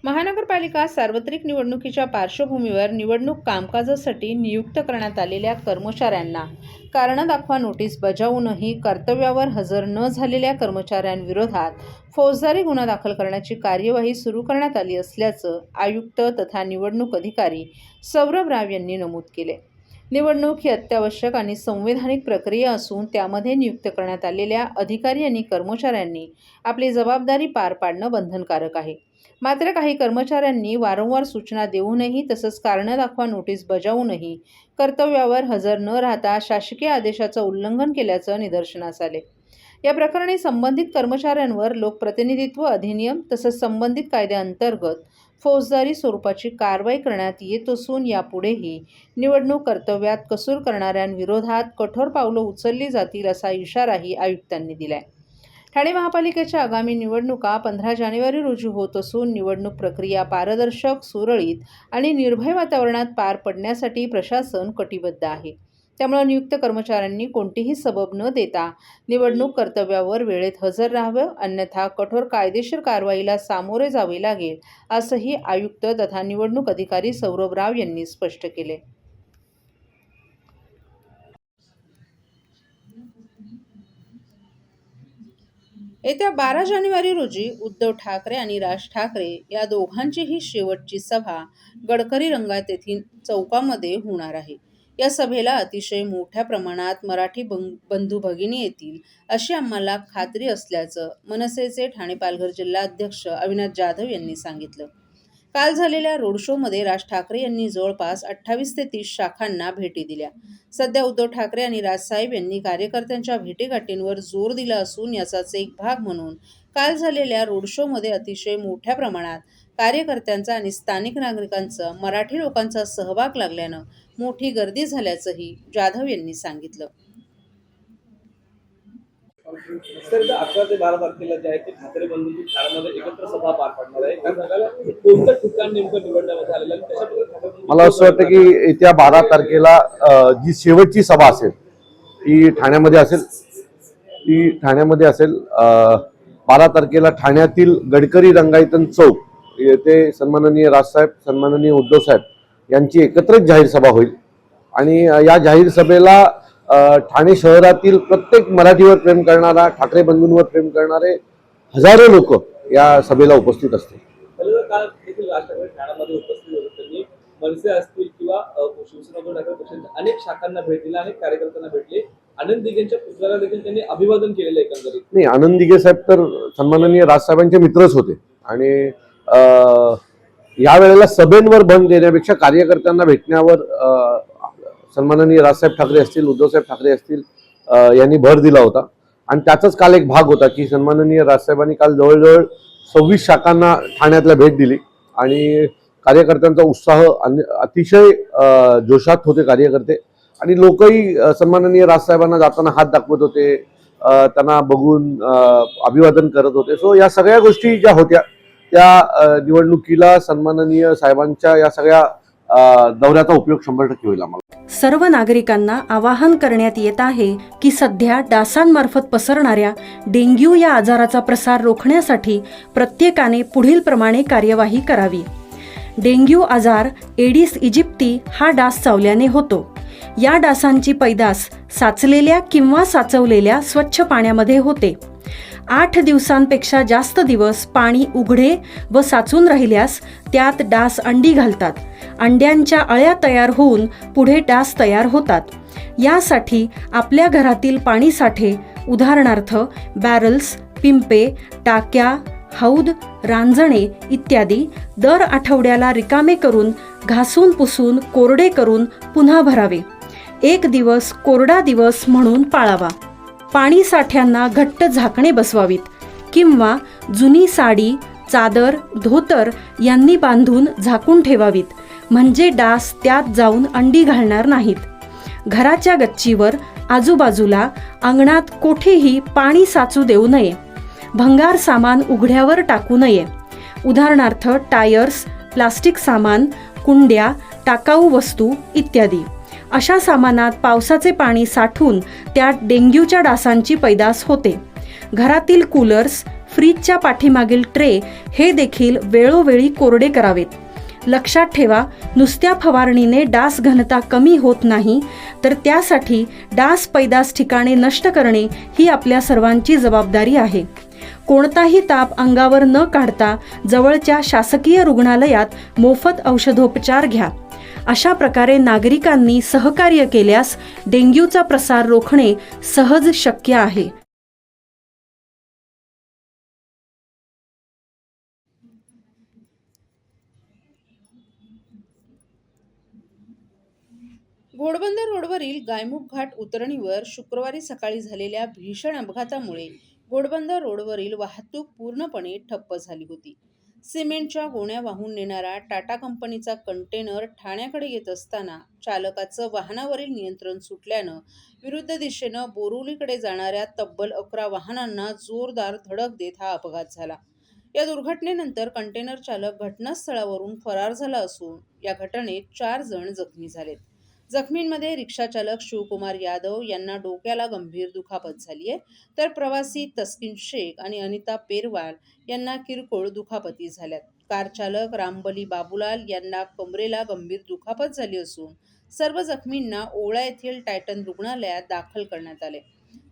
महानगरपालिका सार्वत्रिक निवडणुकीच्या पार्श्वभूमीवर निवडणूक कामकाजासाठी नियुक्त करण्यात आलेल्या कर्मचाऱ्यांना कारण दाखवा नोटीस बजावूनही कर्तव्यावर हजर न झालेल्या कर्मचाऱ्यांविरोधात फौजदारी गुन्हा दाखल करण्याची कार्यवाही सुरू करण्यात आली असल्याचं आयुक्त तथा निवडणूक अधिकारी सौरभ राव यांनी नमूद केले। निवडणूक ही अत्यावश्यक आणि संवैधानिक प्रक्रिया असून त्यामध्ये नियुक्त करण्यात आलेल्या अधिकारी आणि कर्मचाऱ्यांनी आपली जबाबदारी पार पाडणं बंधनकारक आहे। मात्र काही कर्मचाऱ्यांनी वारंवार सूचना देऊनही तसंच कारण दाखवा नोटीस बजावूनही कर्तव्यावर हजर न राहता शासकीय आदेशाचं उल्लंघन केल्याचं निदर्शनास आले। या प्रकरणी संबंधित कर्मचाऱ्यांवर लोकप्रतिनिधित्व अधिनियम तसंच संबंधित कायद्याअंतर्गत फौजदारी स्वरूपाची कारवाई करण्यात येत असून यापुढेही निवडणूक कर्तव्यात कसूर करणाऱ्यांविरोधात कठोर पावलं उचलली जातील असा इशाराही आयुक्तांनी दिलाय। ठाणे महापालिकेच्या आगामी निवडणुका 15 जानेवारी रोजी होत असून निवडणूक प्रक्रिया पारदर्शक, सुरळीत आणि निर्भय वातावरणात पार पडण्यासाठी प्रशासन कटिबद्ध आहे। त्यामुळे नियुक्त कर्मचाऱ्यांनी कोणतीही सबब न देता निवडणूक कर्तव्यावर वेळेत हजर राहावं, अन्यथा कठोर कायदेशीर कारवाईला सामोरे जावे लागेल, असंही आयुक्त तथा निवडणूक अधिकारी सौरभ राव यांनी स्पष्ट केले। येत्या 12 जानेवारी रोजी उद्धव ठाकरे आणि राज ठाकरे या दोघांचीही शेवटची सभा गडकरी रंगायत येथील चौकामध्ये होणार आहे। या सभेला अतिशय मोठ्या प्रमाणात मराठी बंधू भगिनी येतील अशी आम्हाला खात्री असल्याचं मनसेचे ठाणे पालघर जिल्हाध्यक्ष अविनाश जाधव यांनी सांगितलं। काल झालेल्या रोड शोमध्ये राज ठाकरे यांनी जवळपास 28 ते 30 शाखांना भेटी दिल्या। सध्या उद्धव ठाकरे आणि राजसाहेब यांनी कार्यकर्त्यांच्या भेटीगाठींवर जोर दिला असून याचाच एक भाग म्हणून काल झालेल्या रोड शोमध्ये अतिशय मोठ्या प्रमाणात कार्यकर्त्यांचा आणि स्थानिक नागरिकांचा मराठी लोकांचा सहभाग लागल्यानं मोठी गर्दी झाल्याचंही जाधव यांनी सांगितलं। सर 11 ते 12 तारखेला जे आहे ते ठाकरे बंधूंची ठाण्यामध्ये एकत्र सभा पार पडणार आहे। त्या सगळ्याला कोणतं ठिकाण नेमकं निवडण्यात आलेलं आहे त्याच्याबद्दल मला असं वाटतं की येत्या 12 तारखेला जी शेवटची सभा असेल ती ठाण्यामध्ये असेल 12 तारखेला ठाण्यातील गडकरी रंगायतन चौक येथे सन्माननीय राजसाहेब, सन्माननीय उद्धव साहेब यांची एकत्रित जाहीर सभा होईल आणि या जाहीर सभेला ठाणे शहरातील प्रत्येक मराठीवर प्रेम करणारा, ठाकरे बंधूंवर प्रेम करणारे हजारो लोक या सभेला उपस्थित असतील। काल देखील राज ठाकरे ठाण्यामध्ये उपस्थित होते। त्यांनी मनसे असतील किंवा शिवसेना उद्धव ठाकरे पक्षाच्या अनेक शाखांना भेट दिली, अनेक कार्यकर्त्यांना भेटले। आनंद दिघेंच्या पुतळ्याला देखील त्यांनी अभिवादन केलेलं एकंदरीत। नाही, आनंद दिघे साहेब तर सन्माननीय राजसाहेबांचे मित्रच होते आणि या वेळेला सभेंवर भंग देण्यापेक्षा कार्यकर्त्यांना भेटण्यावर सन्माननीय राजसाहेब ठाकरे असतील, उद्धवसाहेब ठाकरे असतील यांनी भर दिला होता आणि त्याचाच काल एक भाग होता की सन्माननीय राजसाहेबांनी काल जवळजवळ 26 शाखांना ठाण्यातल्या भेट दिली आणि कार्यकर्त्यांचा उत्साह अतिशय जोशात होते कार्यकर्ते आणि लोकही सन्माननीय राजसाहेबांना जाताना हात दाखवत होते, त्यांना बघून अभिवादन करत होते। सो या सगळ्या गोष्टी ज्या होत्या त्या निवडणुकीला सन्माननीय साहेबांच्या या सगळ्या दौऱ्याचा उपयोग 100% होईल। आम्हाला सर्व नागरिकांना आवाहन करण्यात येत आहे की सध्या डासांमार्फत पसरणाऱ्या डेंग्यू या आजाराचा प्रसार रोखण्यासाठी प्रत्येकाने पुढील प्रमाणे कार्यवाही करावी। डेंग्यू आजार एडिस इजिप्ती हा डास चावल्याने होतो। या डासांची पैदास साचलेल्या किंवा साचवलेल्या स्वच्छ पाण्यामध्ये होते। 8 दिवसांपेक्षा जास्त दिवस पाणी उघडे व साचून राहिल्यास त्यात डास अंडी घालतात। अंड्यांच्या अळ्या तयार होऊन पुढे डास तयार होतात। यासाठी आपल्या घरातील पाणी साठे उदाहरणार्थ बॅरल्स, पिंपे, टाक्या, हौद, रांजणे इत्यादी दर आठवड्याला रिकामे करून घासून पुसून कोरडे करून पुन्हा भरावे। 1 दिवस कोरडा दिवस म्हणून पाळावा। पाणी साठ्यांना घट्ट झाकणे बसवावीत किंवा जुनी साडी, चादर, धोतर यांनी बांधून झाकून ठेवावीत, म्हणजे डास त्यात जाऊन अंडी घालणार नाहीत। घराच्या गच्चीवर, आजूबाजूला, अंगणात कोठेही पाणी साचू देऊ नये। भंगार सामान उघड्यावर टाकू नये, उदाहरणार्थ टायर्स, प्लास्टिक सामान, कुंड्या, टाकाऊ वस्तू इत्यादी। अशा सामानात पावसाचे पाणी साठून त्यात डेंग्यूच्या डासांची पैदास होते। घरातील कूलर्स, फ्रीजच्या पाठीमागील ट्रे हे देखील वेळोवेळी कोरडे करावेत. लक्षात ठेवा, नुसत्या फवारणीने डास घनता कमी होत नाही, तर त्यासाठी डास पैदास ठिकाणे नष्ट करणे ही आपल्या सर्वांची जबाबदारी आहे. कोणताही ताप अंगावर न काढता जवळच्या शासकीय रुग्णालयात मोफत औषधोपचार घ्या. अशा प्रकारे नागरिकांनी सहकार्य केल्यास डेंग्यूचा प्रसार रोखणे सहज शक्य आहे. घोडबंदर रोडवरील गायमुख घाट उतरणीवर शुक्रवारी सकाळी झालेल्या भीषण अपघातामुळे घोडबंदर रोडवरील वाहतूक पूर्णपणे ठप्प झाली होती. सिमेंटच्या गोण्या वाहून नेणारा टाटा कंपनीचा कंटेनर ठाण्याकडे येत असताना चालकाचं वाहनावरील नियंत्रण सुटल्यानं विरुद्ध दिशेनं बोरिवलीकडे जाणाऱ्या तब्बल 11 वाहनांना जोरदार धडक देत हा अपघात झाला. या दुर्घटनेनंतर कंटेनर चालक घटनास्थळावरून फरार झाला असून या घटनेत 4 जण जखमी झालेत. जखमींमध्ये रिक्षाचालक शिवकुमार यादव यांना डोक्याला गंभीर दुखापत झाली आहे, तर प्रवासी तस्किन शेख आणि अनिता पेरवाल यांना किरकोळ दुखापती झाल्यात. कार चालक रामबली बाबूलाल यांना कमरेला गंभीर दुखापत झाली असून सर्व जखमींना ओवळा येथील टायटन रुग्णालयात दाखल करण्यात आले,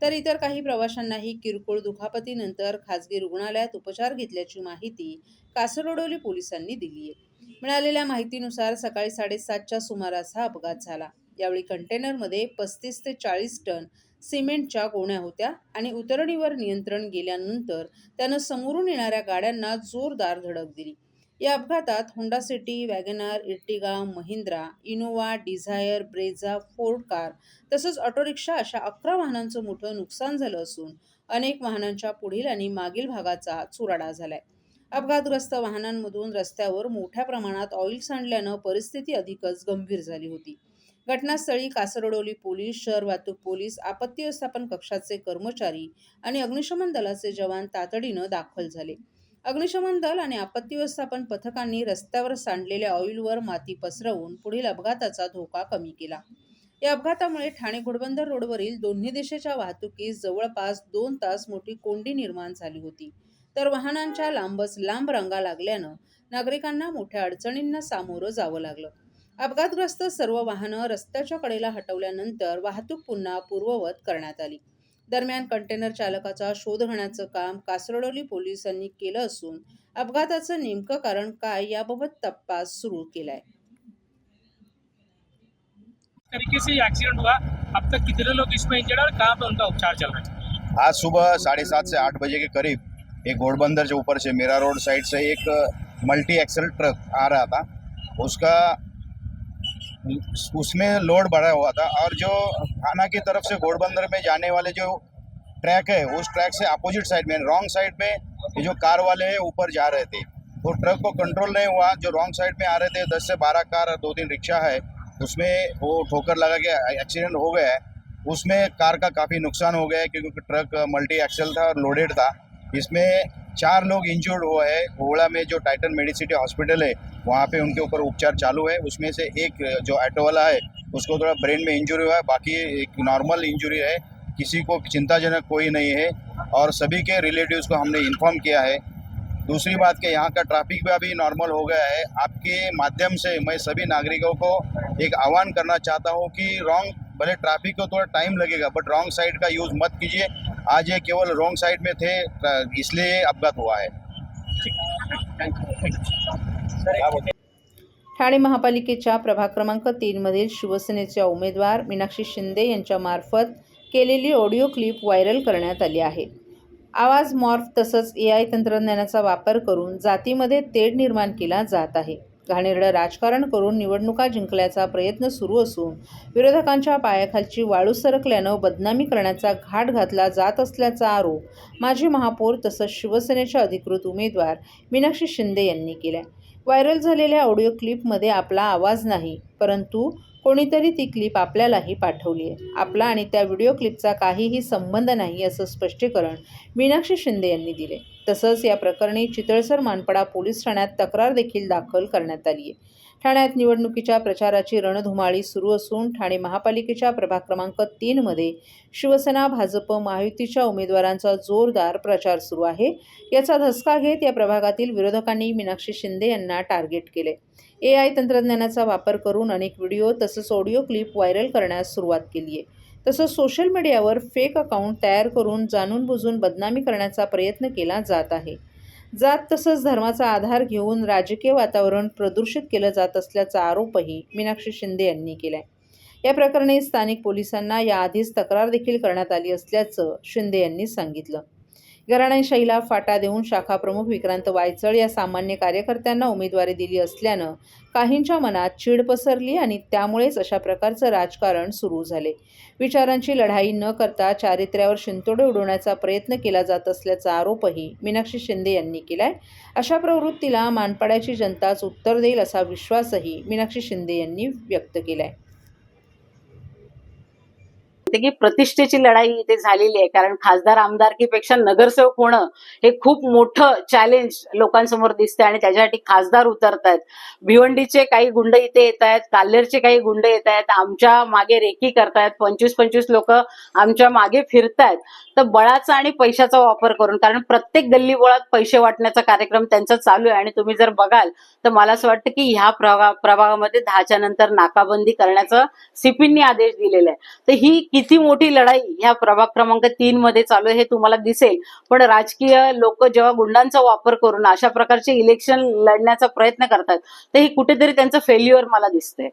तर इतर काही प्रवाशांनाही किरकोळ दुखापतीनंतर खासगी रुग्णालयात उपचार घेतल्याची माहिती कासरगोडोली पोलिसांनी दिली आहे. मिळालेल्या माहितीनुसार सकाळी 7:30च्या सुमारास हा अपघात झाला. यावेळी कंटेनरमध्ये 35 ते 40 टन सिमेंटच्या गोण्या होत्या आणि उतरणीवर नियंत्रण गेल्यानंतर त्यानं समोरून येणाऱ्या गाड्यांना जोरदार धडक दिली. या अपघातात Honda City, WagonR, Ertiga, Mahindra, Innova, Dzire, Brezza, Ford car तसंच ऑटो रिक्षा अशा 11 वाहनांचं मोठं नुकसान झालं असून अनेक वाहनांच्या पुढील आणि मागील भागाचा चुराडा झालाय. अपघातग्रस्त वाहनांमधून रस्त्यावर मोठ्या प्रमाणात ऑइल सांडल्यानं परिस्थिती अधिकच गंभीर झाली होती. घटनास्थळी कासरगोडोली पोलीस, शहर वाहतूक पोलीस, आपत्ती व्यवस्थापन कक्षाचे कर्मचारी आणि अग्निशमन दलाचे जवान तातडीनं दाखल झाले. अग्निशमन दल आणि आपत्ती व्यवस्थापन पथकांनी रस्त्यावर सांडलेल्या ऑइलवर माती पसरवून पुढील अपघाताचा धोका कमी केला. या अपघातामुळे ठाणे घोडबंदर रोडवरील दोन्ही दिशेच्या वाहतुकीस जवळपास 2 तास मोठी कोंडी निर्माण झाली होती, तर वाहनांच्या लांबच लांब रांगा लागल्यानं नागरिकांना मोठ्या अडचणींना सामोरं जावं लागलं. अपघातग्रस्त सर्व वाहनं रस्त्याच्या कडेला हटवल्यानंतर वाहतूक पुन्हा पूर्ववत करण्यात आली. दरम्यान कंटेनर चालकाचा शोध घेण्याचं काम कासरगोडोली पोलिसांनी केलं असून अपघाताचं नेमकं कारण काय याबाबत तपास सुरू केलाय. तरीके से ये एक्सीडेंट हुआ, अब तक कितने लोग इसमें इंजर्ड और कहाँ पे उनका उपचार चल रहा है? आज सुबह 7:30 से 8 बजे के करीब एक घोड़बंदर के ऊपर से मीरा रोड साइड से एक मल्टी एक्सल ट्रक आ रहा था। उसमें लोड बढ़ा हुआ था और जो थाना की तरफ से घोड़बंदर में जाने वाले जो ट्रैक है उस ट्रैक से अपोजिट साइड में रॉन्ग साइड में ये जो कार वाले हैं ऊपर जा रहे थे, तो ट्रक को कंट्रोल नहीं हुआ। जो रॉन्ग साइड में आ रहे थे 10 से 12 कार और 2-3 रिक्शा है, उसमें वो ठोकर लगा के एक्सीडेंट हो गया है। उसमें कार का काफ़ी नुकसान हो गया है क्योंकि ट्रक मल्टी एक्सल था और लोडेड था। इसमें 4 लोग इंजर्ड हुए हैं। ओवड़ा में जो टाइटन मेडिसिटी हॉस्पिटल है वहाँ पे उनके ऊपर उपचार चालू है। उसमें से एक जो ऑटो वाला है उसको थोड़ा ब्रेन में इंजरी हुआ है, बाकी एक नॉर्मल इंजरी है, किसी को चिंताजनक कोई नहीं है और सभी के रिलेटिव्स को हमने इन्फॉर्म किया है। दूसरी बात कि यहाँ का ट्रैफिक भी अभी नॉर्मल हो गया है। आपके माध्यम से मैं सभी नागरिकों को एक आह्वान करना चाहता हूँ कि भले ट्रैफिक को थोड़ा टाइम लगेगा बट रॉन्ग साइड का यूज़ मत कीजिए। आज ये केवल रॉन्ग साइड में थे इसलिए अपघात हुआ है। ठाणे महापालिकेच्या प्रभाग क्रमांक 3 मधील शिवसेनेच्या उमेदवार मीनाक्षी शिंदे यांच्या मार्फत केलेली ऑडिओ क्लिप व्हायरल करण्यात आली आहे. आवाज मॉर्फ तसंच AI तंत्रज्ञानाचा वापर करून जातीमध्ये तेढ निर्माण केला जात आहे. घाणेरडं राजकारण करून निवडणुका जिंकण्याचा प्रयत्न सुरू असून विरोधकांच्या पायाखालची वाळू सरकल्यानं बदनामी करण्याचा घाट घातला जात असल्याचा आरोप माजी महापौर तसंच शिवसेनेच्या अधिकृत उमेदवार मीनाक्षी शिंदे यांनी केला. व्हायरल झालेल्या ऑडिओ क्लिपमध्ये आपला आवाज नाही, परंतु कोणीतरी ती क्लिप आपल्यालाही पाठवली आहे. आपला आणि त्या व्हिडिओ क्लिपचा काहीही संबंध नाही असं स्पष्टीकरण मीनाक्षी शिंदे यांनी दिले. तसंच या प्रकरणी चितळसर मानपडा पोलीस ठाण्यात तक्रार देखील दाखल करण्यात आली आहे. ठाण्यात निवडणुकीच्या प्रचाराची रणधुमाळी सुरू असून ठाणे महापालिकेच्या प्रभाग क्रमांक 3 मध्ये शिवसेना, भाजप, महायुतीच्या उमेदवारांचा जोरदार प्रचार सुरू आहे. याचा धसका घेत या प्रभागातील विरोधकांनी मीनाक्षी शिंदे यांना टार्गेट केले. AI तंत्रज्ञानाचा वापर करून अनेक व्हिडिओ तसंच ऑडिओ क्लिप व्हायरल करण्यास सुरुवात केली आहे. तसंच सोशल मीडियावर फेक अकाउंट तयार करून जाणून बुजून बदनामी करण्याचा प्रयत्न केला जात आहे. जात तसंच धर्माचा आधार घेऊन राजकीय वातावरण प्रदूषित केलं जात असल्याचा आरोपही मीनाक्षी शिंदे यांनी केलाय. या प्रकरणी स्थानिक पोलिसांना याआधीच तक्रार देखील करण्यात आली असल्याचं शिंदे यांनी सांगितलं. घराणेशाहीला फाटा देऊन शाखाप्रमुख विक्रांत वायचळ या सामान्य कार्यकर्त्यांना उमेदवारी दिली असल्यानं काहींच्या मनात चीड पसरली आणि त्यामुळेच अशा प्रकारचं राजकारण सुरू झाले. विचारांची लढाई न करता चारित्र्यावर शिंतोडे उडवण्याचा प्रयत्न केला जात असल्याचा आरोपही मीनाक्षी शिंदे यांनी केलाय. अशा प्रवृत्तीला मानपाड्याची जनताच उत्तर देईल असा विश्वासही मीनाक्षी शिंदे यांनी व्यक्त केलाय. की प्रतिष्ठेची लढाई इथे झालेली आहे, कारण खासदार आमदारकीपेक्षा नगरसेवक होणं हे खूप मोठं चॅलेंज लोकांसमोर दिसतंय आणि त्याच्यासाठी खासदार उतरतायत. भिवंडीचे काही गुंड इथे येत आहेत, काल्हेरचे काही गुंड येत आहेत, आमच्या मागे रेकी करतायत, 25-25 लोक आमच्या मागे फिरतायत. तर बळाचा आणि पैशाचा वापर करून, कारण प्रत्येक गल्लीबोळात पैसे वाटण्याचा कार्यक्रम त्यांचा चालू आहे. आणि तुम्ही जर बघाल तर मला असं वाटतं की ह्या प्रभागामध्ये 10च्या नंतर नाकाबंदी करण्याचा सीपींनी आदेश दिलेला आहे. तर ही किती मोठी लढाई ह्या प्रभाग क्रमांक 3 मध्ये चालू आहे हे तुम्हाला दिसेल. पण राजकीय लोक जेव्हा गुंडांचा वापर करून अशा प्रकारचे इलेक्शन लढण्याचा प्रयत्न करतात तर हे कुठेतरी त्यांचं फेल्युअर मला दिसतंय.